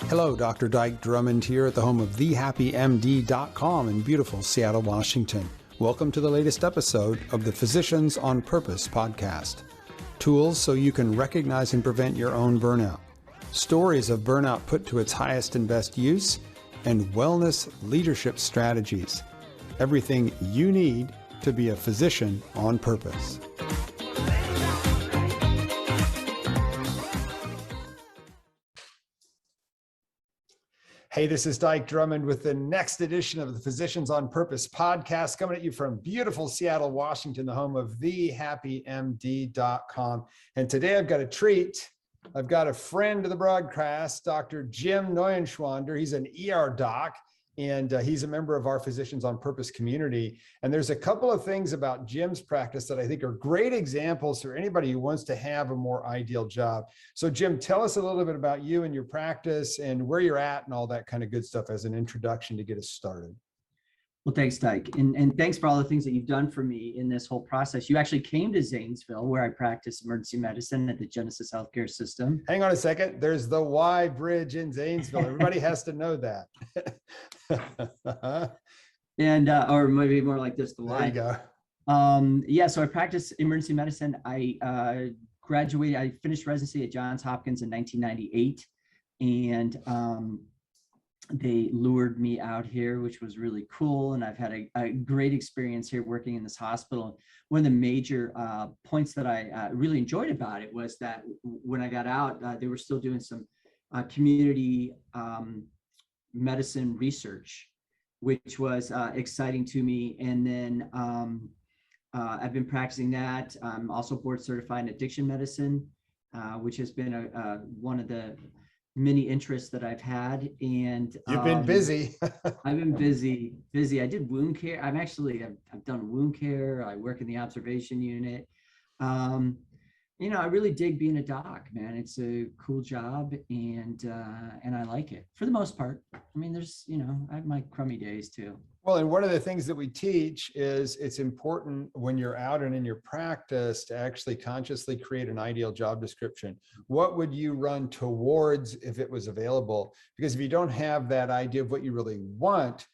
Hello, Dr. Dyke Drummond here at the home of thehappymd.com in beautiful Seattle, Washington. Welcome to the latest episode of the Physicians on Purpose podcast. Tools so you can recognize and prevent your own burnout. Stories of burnout put to its highest and best use, and wellness leadership strategies. Everything you need to be a physician on purpose. Hey, this is Dyke Drummond with the next edition of the Physicians on Purpose podcast, coming at you from beautiful Seattle, Washington, the home of thehappymd.com. And today I've got a treat. I've got a friend of the broadcast, Dr. Jim Neuenschwander. He's an ER doc, and he's a member of our Physicians on Purpose community. And there's a couple of things about Jim's practice that I think are great examples for anybody who wants to have a more ideal job. So Jim, tell us a little bit about you and your practice and where you're at and all that kind of good stuff as an introduction to get us started. Well, thanks, Dyke. And thanks for all the things that you've done for me in this whole process. You actually came to Zanesville, where I practice emergency medicine at the Genesis Healthcare System. Hang on a second. There's the Y Bridge in Zanesville. Everybody has to know that. And, or maybe more like this, the Y. There you go. Yeah, so I practice emergency medicine. I graduated, I finished residency at Johns Hopkins in 1998. And they lured me out here, which was really cool. And I've had a great experience here working in this hospital. One of the major points that I really enjoyed about it was that when I got out, they were still doing some community medicine research, which was exciting to me. And then I've been practicing that. I'm also board certified in addiction medicine, which has been one of the many interests that I've had. And you've been busy. I've been busy. I did wound care. I've done wound care. I work in the observation unit. I really dig being a doc, man. It's a cool job, and I like it for the most part. I mean, I have my crummy days too. Well, and one of the things that we teach is it's important when you're out and in your practice to actually consciously create an ideal job description. What would you run towards if it was available? Because if you don't have that idea of what you really want,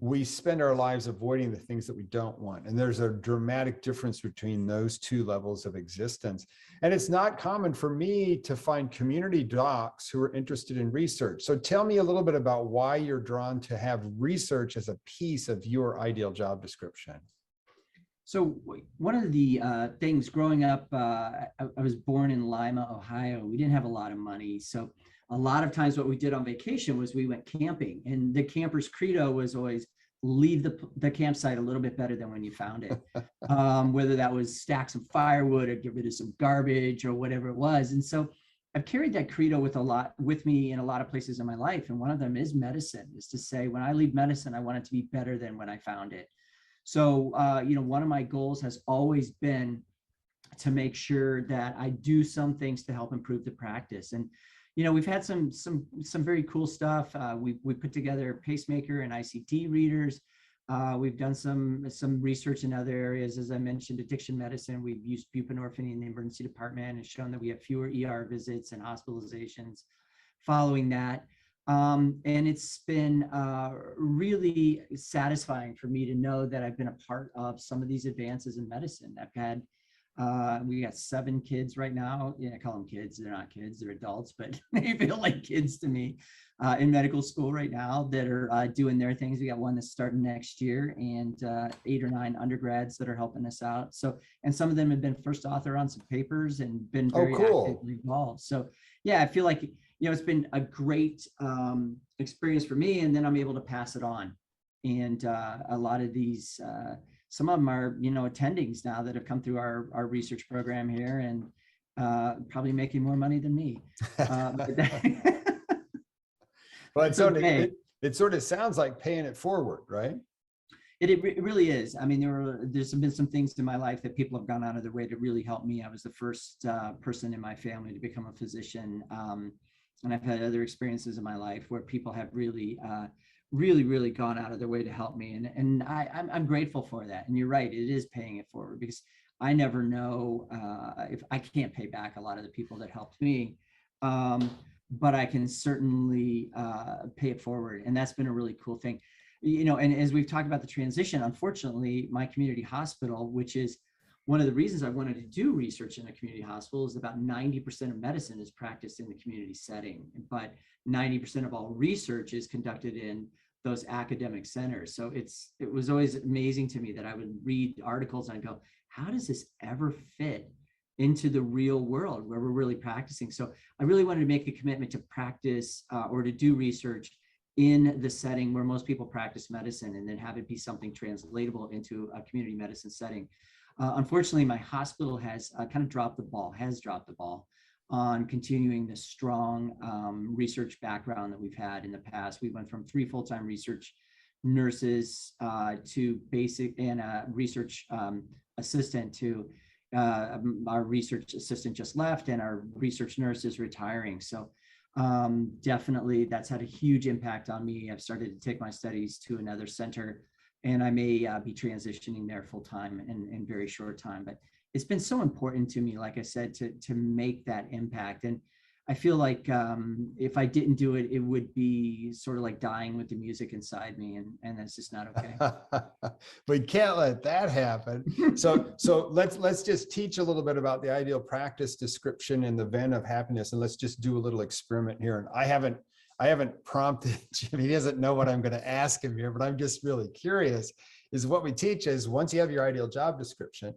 we spend our lives avoiding the things that we don't want. And there's a dramatic difference between those two levels of existence. And it's not common for me to find community docs who are interested in research. So tell me a little bit about why you're drawn to have research as a piece of your ideal job description. So one of the things growing up, I was born in Lima, Ohio. We didn't have a lot of money. So a lot of times what we did on vacation was we went camping, and the camper's credo was always leave the campsite a little bit better than when you found it. Whether that was stack some firewood or get rid of some garbage or whatever it was. And so I've carried that credo with me in a lot of places in my life. And one of them is medicine, is to say, when I leave medicine, I want it to be better than when I found it. So, one of my goals has always been to make sure that I do some things to help improve the practice. And we've had some very cool stuff. We put together a pacemaker and ICD readers. We've done some research in other areas. As I mentioned, addiction medicine. We've used buprenorphine in the emergency department and shown that we have fewer ER visits and hospitalizations following that. And it's been really satisfying for me to know that I've been a part of some of these advances in medicine. We got 7 kids right now. Yeah, I call them kids. They're not kids, they're adults, but they feel like kids to me in medical school right now that are doing their things. We got one that's starting next year, and 8 or 9 undergrads that are helping us out. So, and some of them have been first author on some papers and been very actively involved. So yeah, I feel like, it's been a great experience for me, and then I'm able to pass it on. And a lot of these, some of them are, attendings now that have come through our research program here, and probably making more money than me. Well, it sort of sounds like paying it forward, right? It really is. I mean, there's been some things in my life that people have gone out of their way to really help me. I was the first person in my family to become a physician. And I've had other experiences in my life where people have really gone out of their way to help me. And I'm grateful for that. And you're right, it is paying it forward, because I never know if I can't pay back a lot of the people that helped me. but I can certainly pay it forward. And that's been a really cool thing. You know, and as we've talked about the transition, unfortunately, my community hospital, which is one of the reasons I wanted to do research in a community hospital, is about 90% of medicine is practiced in the community setting, but 90% of all research is conducted in those academic centers. So it was always amazing to me that I would read articles and I'd go, how does this ever fit into the real world where we're really practicing? So I really wanted to make a commitment to practice or to do research in the setting where most people practice medicine, and then have it be something translatable into a community medicine setting. Unfortunately, my hospital has kind of dropped the ball on continuing the strong research background that we've had in the past. We went from 3 full-time research nurses to basic and a research assistant to our research assistant just left, and our research nurse is retiring. So definitely that's had a huge impact on me. I've started to take my studies to another center, and I may be transitioning there full time in very short time. But it's been so important to me, like I said, to make that impact. And I feel like if I didn't do it, it would be sort of like dying with the music inside me, and that's just not okay. We can't let that happen. So let's just teach a little bit about the ideal practice description in the Venn of happiness, and let's just do a little experiment here. And I haven't prompted Jim. He doesn't know what I'm going to ask him here, but I'm just really curious. Is what we teach is, once you have your ideal job description,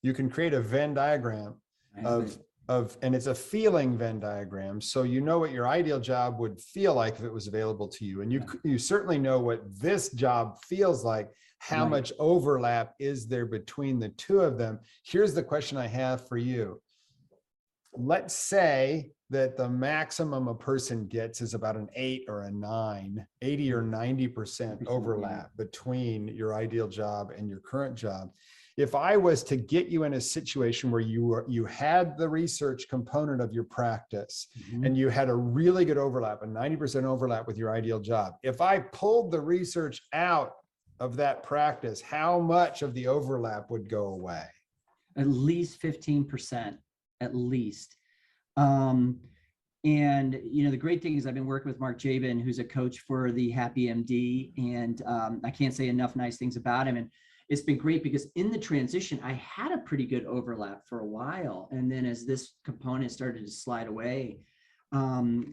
you can create a Venn diagram and it's a feeling Venn diagram. So you know what your ideal job would feel like if it was available to you. And you certainly know what this job feels like. How much overlap is there between the two of them? Here's the question I have for you. Let's say that the maximum a person gets is about an 8 or a 9, 80 or 90% overlap between your ideal job and your current job. If I was to get you in a situation where you had the research component of your practice, and you had a really good overlap, a 90% overlap with your ideal job, if I pulled the research out of that practice, how much of the overlap would go away? At least 15%, at least. And you know, the great thing is I've been working with Mark Jabin, who's a coach for the Happy MD, and I can't say enough nice things about him. And it's been great because in the transition, I had a pretty good overlap for a while. And then as this component started to slide away,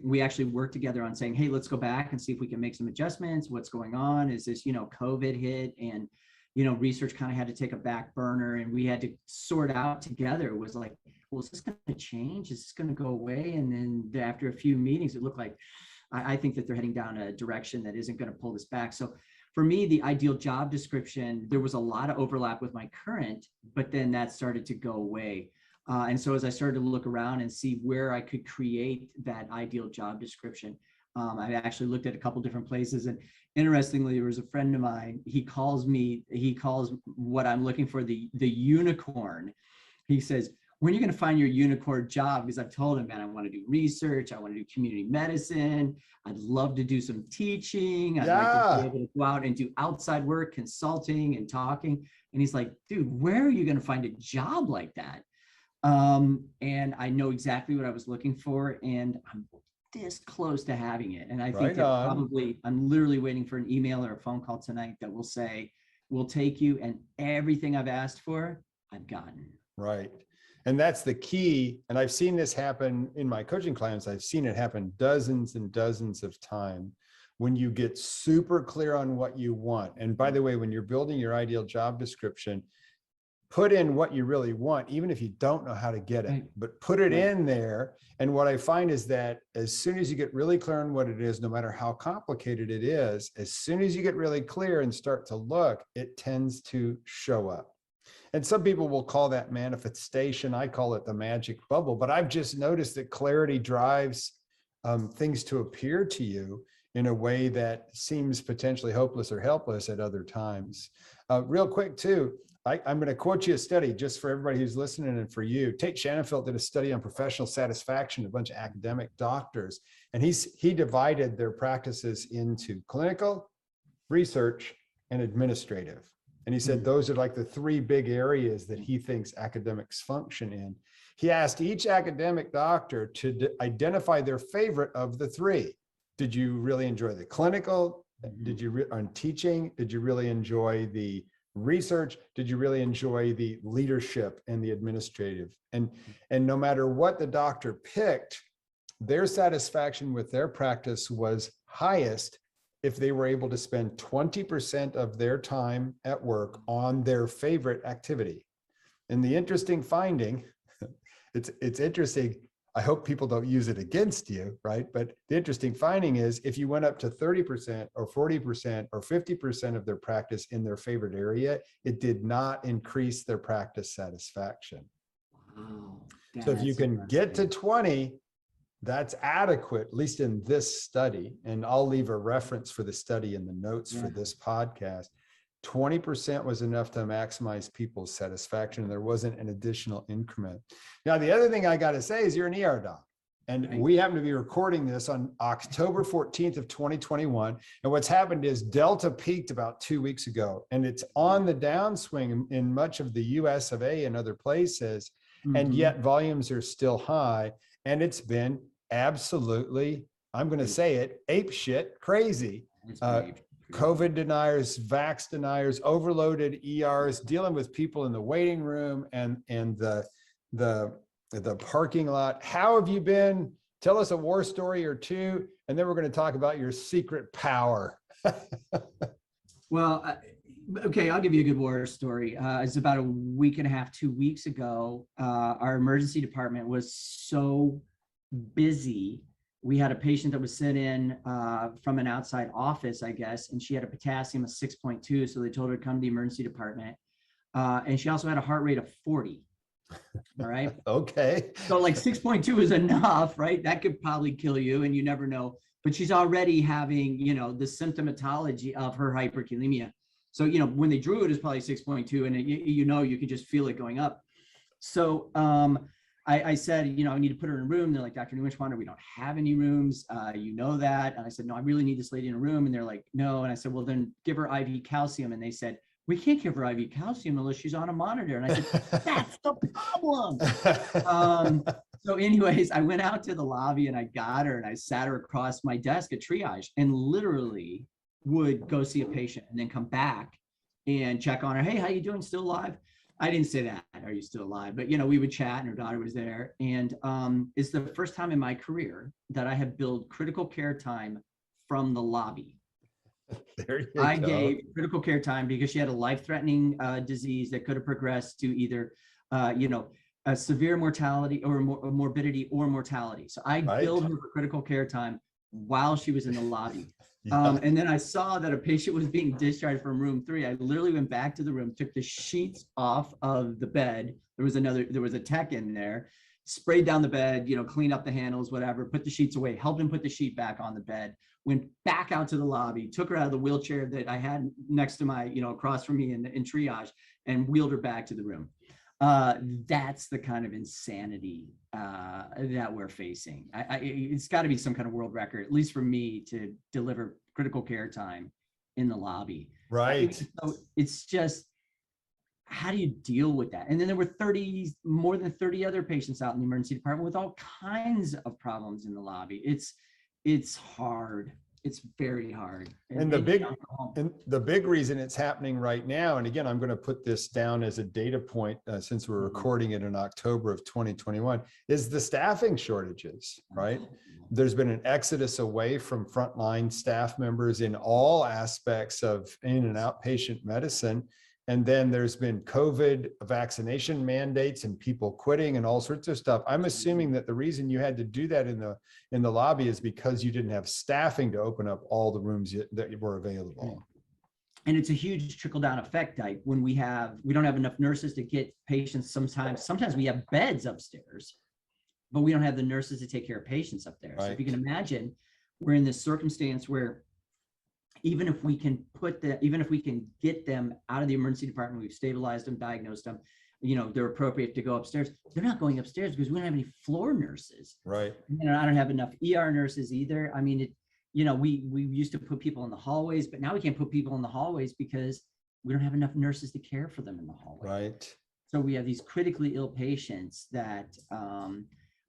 we actually worked together on saying, hey, let's go back and see if we can make some adjustments. What's going on? Is this, you know, COVID hit, and, you know, research kind of had to take a back burner, and we had to sort out together. It was like, well, is this going to change? Is this going to go away? And then after a few meetings, it looked like, I think that they're heading down a direction that isn't going to pull this back. So for me, the ideal job description, there was a lot of overlap with my current, but then that started to go away. And so as I started to look around and see where I could create that ideal job description, I actually looked at a couple different places. And interestingly, there was a friend of mine, he calls what I'm looking for the unicorn. He says, when are you going to find your unicorn job? Because I've told him, man, I want to do research. I want to do community medicine. I'd love to do some teaching. I'd like to be able to go out and do outside work, consulting and talking. And he's like, dude, where are you going to find a job like that? And I know exactly what I was looking for, and I'm this close to having it. And I think that I'm literally waiting for an email or a phone call tonight that will say, we'll take you, and everything I've asked for, I've gotten. Right. And that's the key. And I've seen this happen in my coaching clients. I've seen it happen dozens and dozens of times when you get super clear on what you want. And by the way, when you're building your ideal job description, put in what you really want, even if you don't know how to get it, but put it in there. And what I find is that as soon as you get really clear on what it is, no matter how complicated it is, as soon as you get really clear and start to look, it tends to show up. And some people will call that manifestation. I call it the magic bubble, but I've just noticed that clarity drives things to appear to you in a way that seems potentially hopeless or helpless at other times. Real quick too, I'm going to quote you a study just for everybody who's listening and for you. Tate Shannenfeld did a study on professional satisfaction, a bunch of academic doctors, and he divided their practices into clinical, research, and administrative. And he said those are like the three big areas that he thinks academics function in. He asked each academic doctor to identify their favorite of the three. Did you really enjoy the clinical? Did you on teaching? Did you really enjoy the research? Did you really enjoy the leadership and the administrative? And no matter what the doctor picked, their satisfaction with their practice was highest if they were able to spend 20% of their time at work on their favorite activity. And the interesting finding, it's interesting, I hope people don't use it against you, right? But the interesting finding is if you went up to 30% or 40% or 50% of their practice in their favorite area, it did not increase their practice satisfaction. Wow. So if you can get to 20, that's adequate, at least in this study. And I'll leave a reference for the study in the notes for this podcast. 20% was enough to maximize people's satisfaction. And there wasn't an additional increment. Now, the other thing I got to say is you're an ER doc. And we happen to be recording this on October 14th of 2021. And what's happened is Delta peaked about 2 weeks ago. And it's on the downswing in much of the US of A and other places. And yet volumes are still high. And it's been absolutely, I'm going to say it, ape shit crazy. COVID deniers, vax deniers, overloaded ERs, dealing with people in the waiting room and the parking lot. How have you been? Tell us a war story or two, and then we're going to talk about your secret power. Well, okay, I'll give you a good war story. It's about a week and a half, 2 weeks ago. Our emergency department was so busy. We had a patient that was sent in from an outside office, I guess, and she had a potassium of 6.2. So they told her to come to the emergency department. And she also had a heart rate of 40. All right. Okay. So like 6.2 is enough, right? That could probably kill you, and you never know. But she's already having, you know, the symptomatology of her hyperkalemia. So, you know, when they drew it, it's probably 6.2, and you could just feel it going up. So I said, you know, I need to put her in a room. They're like, Dr. Neuenschwander, we don't have any rooms. You know that. And I said, no, I really need this lady in a room. And they're like, no. And I said, well, then give her IV calcium. And they said, we can't give her IV calcium unless she's on a monitor. And I said, that's the problem. So anyways, I went out to the lobby and I got her and I sat her across my desk at triage and literally would go see a patient and then come back and check on her. Hey, how you doing? Still alive? I didn't say that. Are you still alive? But, you know, we would chat and her daughter was there. And it's the first time in my career that I have billed critical care time from the lobby. There you I go. gave critical care time because she had a life-threatening disease that could have progressed to either, you know, a severe mortality or morbidity or mortality. So I billed her for critical care time while she was in the lobby. And then I saw that a patient was being discharged from room 3. I literally went back to the room, took the sheets off of the bed. There was a tech in there, sprayed down the bed, you know, cleaned up the handles, whatever, put the sheets away, helped him put the sheet back on the bed, went back out to the lobby, took her out of the wheelchair that I had next to my, you know, across from me in triage, and wheeled her back to the room. That's the kind of insanity that we're facing. It's got to be some kind of world record, at least for me, to deliver critical care time in the lobby. Right. So it's just, how do you deal with that? And then there were more than 30 other patients out in the emergency department with all kinds of problems in the lobby. It's hard. It's very hard. And the big reason it's happening right now, and again, I'm going to put this down as a data point since we're recording it in October of 2021, is the staffing shortages, right? There's been an exodus away from frontline staff members in all aspects of in and outpatient medicine. And then there's been COVID vaccination mandates and people quitting and all sorts of stuff. I'm assuming that the reason you had to do that in the lobby is because you didn't have staffing to open up all the rooms that were available. And it's a huge trickle down effect. Like when we don't have enough nurses to get patients. Sometimes we have beds upstairs, but we don't have the nurses to take care of patients up there. Right. So if you can imagine, we're in this circumstance where even if we can get them out of the emergency department, we've stabilized them, diagnosed them, you know, they're appropriate to go upstairs. They're not going upstairs because we don't have any floor nurses. Right. And I don't have enough ER nurses either. I mean, you know, we used to put people in the hallways, but now we can't put people in the hallways because we don't have enough nurses to care for them in the hallway. Right. So we have these critically ill patients that, I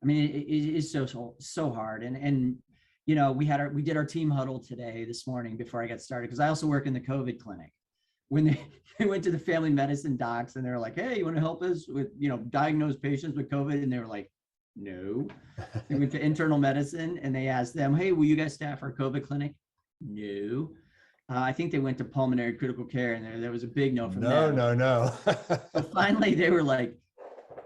mean, it is so hard. And, you know, we did our team huddle today, this morning, before I got started, because I also work in the COVID clinic. When they went to the family medicine docs and they were like, hey, you want to help us with, you know, diagnose patients with COVID? And they were like, no. They went to internal medicine and they asked them, hey, will you guys staff our COVID clinic? No. I think they went to pulmonary critical care and there was a big no from them. No. So finally they were like,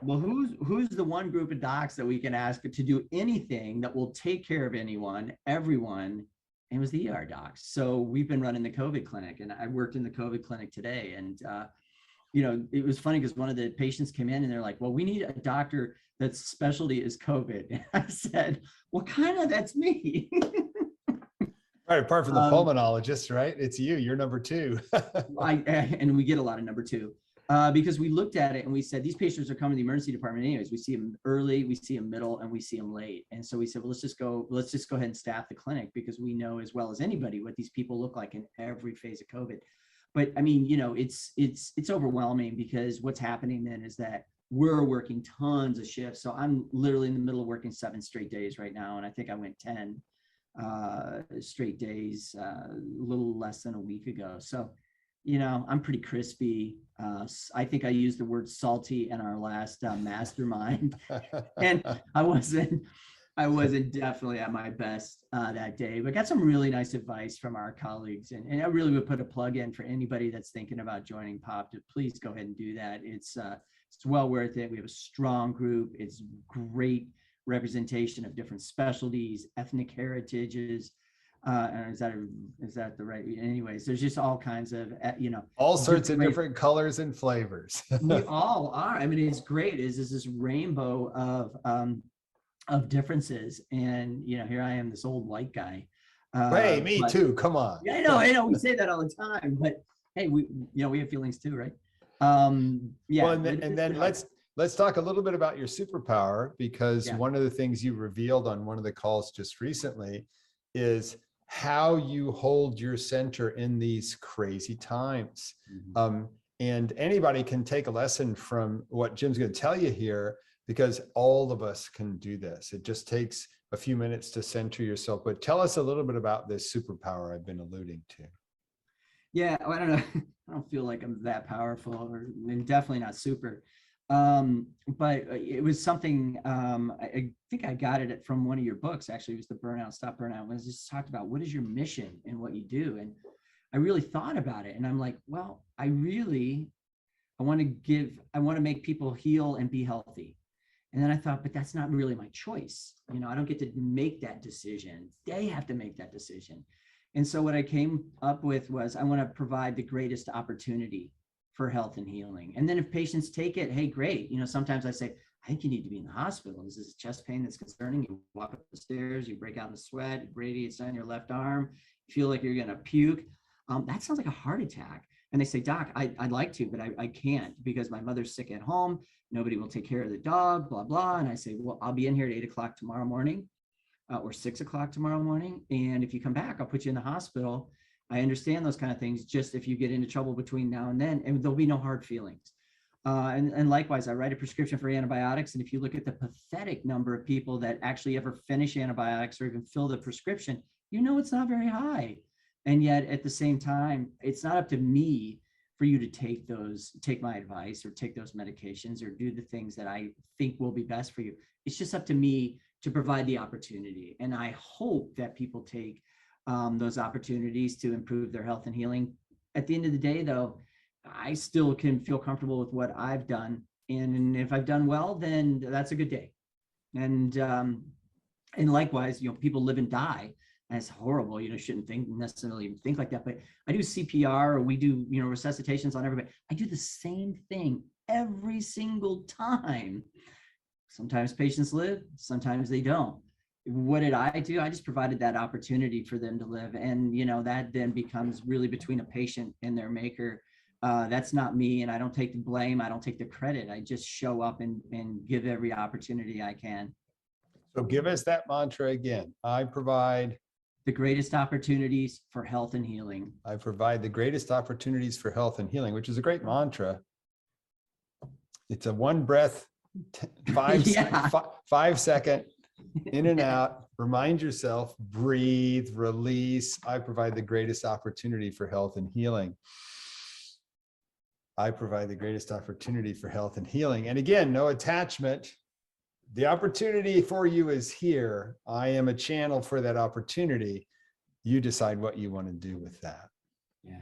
well, who's the one group of docs that we can ask to do anything that will take care of everyone? And it was the ER docs. So we've been running the COVID clinic, and I worked in the COVID clinic today. And, you know, it was funny because one of the patients came in and they're like, well, we need a doctor that's specialty is COVID. And I said, well, kind of, that's me. Right, apart from the pulmonologist, right? It's you're number two. And we get a lot of number two. Because we looked at it and we said, these patients are coming to the emergency department anyways. We see them early, we see them middle, and we see them late. And so we said, well, let's just go ahead and staff the clinic, because we know as well as anybody what these people look like in every phase of COVID. But I mean, you know, it's overwhelming, because what's happening then is that we're working tons of shifts. So I'm literally in the middle of working 7 straight days right now. And I think I went 10 straight days a little less than a week ago. So, you know, I'm pretty crispy. I think I used the word salty in our last mastermind, and I wasn't definitely at my best that day, but got some really nice advice from our colleagues. And I really would put a plug in for anybody that's thinking about joining POP to please go ahead and do that. It's well worth it. We have a strong group. It's great representation of different specialties, ethnic heritages. And is that the right? Anyways, there's just all kinds of, you know, all sorts of different colors and flavors. We all are. I mean, it's great. Is this rainbow of differences? And you know, here I am, this old white guy. Hey, me too. Come on. Yeah, I know. We say that all the time, but hey, we have feelings too, right? Yeah. Well, and then let's talk a little bit about your superpower, because one of the things you revealed on one of the calls just recently is how you hold your center in these crazy times. Mm-hmm. And anybody can take a lesson from what Jim's going to tell you here, because all of us can do this. It just takes a few minutes to center yourself. But tell us a little bit about this superpower I've been alluding to. Yeah, I don't know. I don't feel like I'm that powerful, and definitely not super. But it was something, I think I got it from one of your books. Actually, it was the Burnout, Stop Burnout. It was just talked about what is your mission and what you do. And I really thought about it, and I'm like, well, I want to make people heal and be healthy. And then I thought, but that's not really my choice. You know, I don't get to make that decision. They have to make that decision. And so what I came up with was, I want to provide the greatest opportunity for health and healing. And then if patients take it, hey, great. You know, sometimes I say, I think you need to be in the hospital. This is chest pain that's concerning. You walk up the stairs, you break out in sweat, it radiates down your left arm, you feel like you're going to puke. That sounds like a heart attack. And they say, Doc, I'd like to, but I can't, because my mother's sick at home. Nobody will take care of the dog, blah, blah. And I say, well, I'll be in here at 8 o'clock tomorrow morning or 6 o'clock tomorrow morning. And if you come back, I'll put you in the hospital. I understand those kind of things, just if you get into trouble between now and then, and there'll be no hard feelings. And likewise, I write a prescription for antibiotics. And if you look at the pathetic number of people that actually ever finish antibiotics or even fill the prescription, you know, it's not very high. And yet at the same time, it's not up to me for you to take my advice or take those medications or do the things that I think will be best for you. It's just up to me to provide the opportunity. And I hope that people take those opportunities to improve their health and healing. At the end of the day, though, I still can feel comfortable with what I've done. And if I've done well, then that's a good day. And likewise, you know, people live and die. And it's horrible. You know, shouldn't necessarily think like that. But I do CPR, or we do, you know, resuscitations on everybody. I do the same thing every single time. Sometimes patients live, sometimes they don't. What did I do? I just provided that opportunity for them to live. And, you know, that then becomes really between a patient and their maker. That's not me. And I don't take the blame. I don't take the credit. I just show up and give every opportunity I can. So give us that mantra again. I provide the greatest opportunities for health and healing. I provide the greatest opportunities for health and healing, which is a great mantra. It's a one breath, 5-second in and out. Remind yourself, breathe, release. I provide the greatest opportunity for health and healing. I provide the greatest opportunity for health and healing. And again, no attachment. The opportunity for you is here. I am a channel for that opportunity. You decide what you want to do with that. Yeah.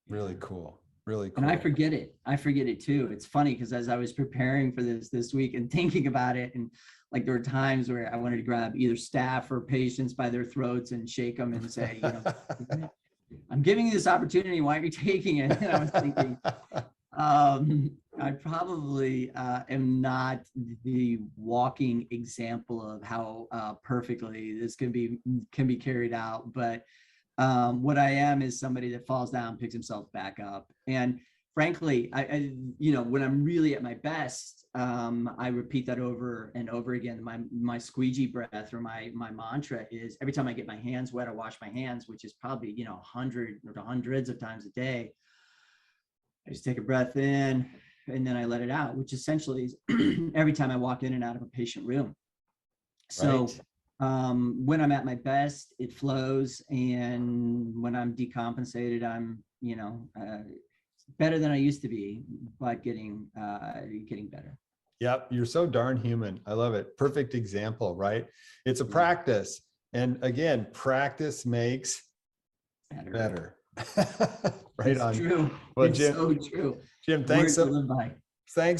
Really cool. Really cool. And I forget it. I forget it too. It's funny because as I was preparing for this week and thinking about it, and like there were times where I wanted to grab either staff or patients by their throats and shake them and say, you know, I'm giving you this opportunity. Why aren't you taking it? And I was thinking, I probably am not the walking example of how perfectly this can be carried out. But what I am is somebody that falls down, picks himself back up. And frankly, I you know, when I'm really at my best, I repeat that over and over again. My squeegee breath or my mantra is every time I get my hands wet, I wash my hands, which is probably, you know, 100 or hundreds of times a day. I just take a breath in and then I let it out, which essentially is every time I walk in and out of a patient room. So when I'm at my best, it flows. And when I'm decompensated, I'm, you know, better than I used to be, but getting better. Yep. You're so darn human. I love it. Perfect example, right? It's a practice. And again, practice makes better. Right. It's on. True. Well, it's Jim, so true. Jim, thanks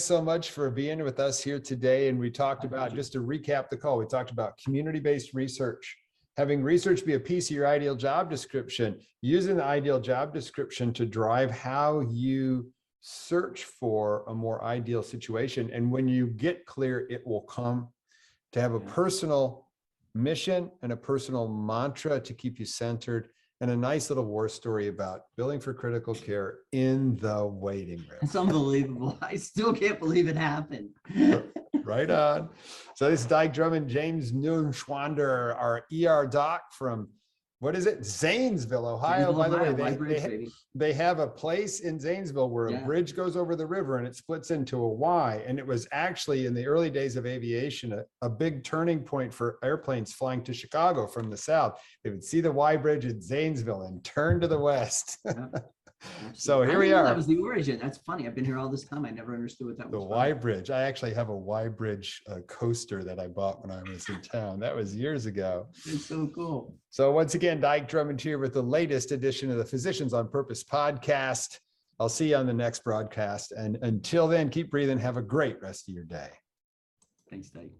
so much for being with us here today. And we talked about, just to recap the call, we talked about community-based research, having research be a piece of your ideal job description, using the ideal job description to drive how you search for a more ideal situation. And when you get clear, it will come. To have a personal mission and a personal mantra to keep you centered, and a nice little war story about billing for critical care in the waiting room. It's unbelievable. I still can't believe it happened. Right on. So this is Dyke Drummond, James Neuenschwander, our ER doc from, what is it? Zanesville, Ohio. By the way, they have a place in Zanesville where a bridge goes over the river and it splits into a Y. And it was actually in the early days of aviation, a big turning point for airplanes flying to Chicago from the south. They would see the Y bridge at Zanesville and turn to the west. So here we are. That was the origin. That's funny. I've been here all this time. I never understood what that was. The Y bridge. I actually have a Y bridge coaster that I bought when I was in town. That was years ago. It's so cool. So once again, Dyke Drummond here with the latest edition of the Physicians on Purpose podcast. I'll see you on the next broadcast. And until then, keep breathing. Have a great rest of your day. Thanks, Dyke.